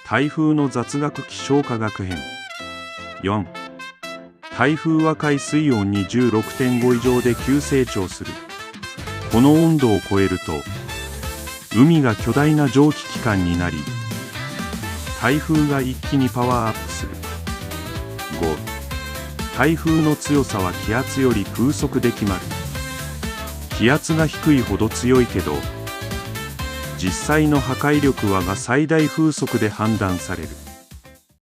台風の雑学気象科学編。4、台風は海水温26.5以上で急成長する。この温度を超えると海が巨大な蒸気機関になり、台風が一気にパワーアップする。5、台風の強さは気圧より風速で決まる。気圧が低いほど強いけど、実際の破壊力はが最大風速で判断される。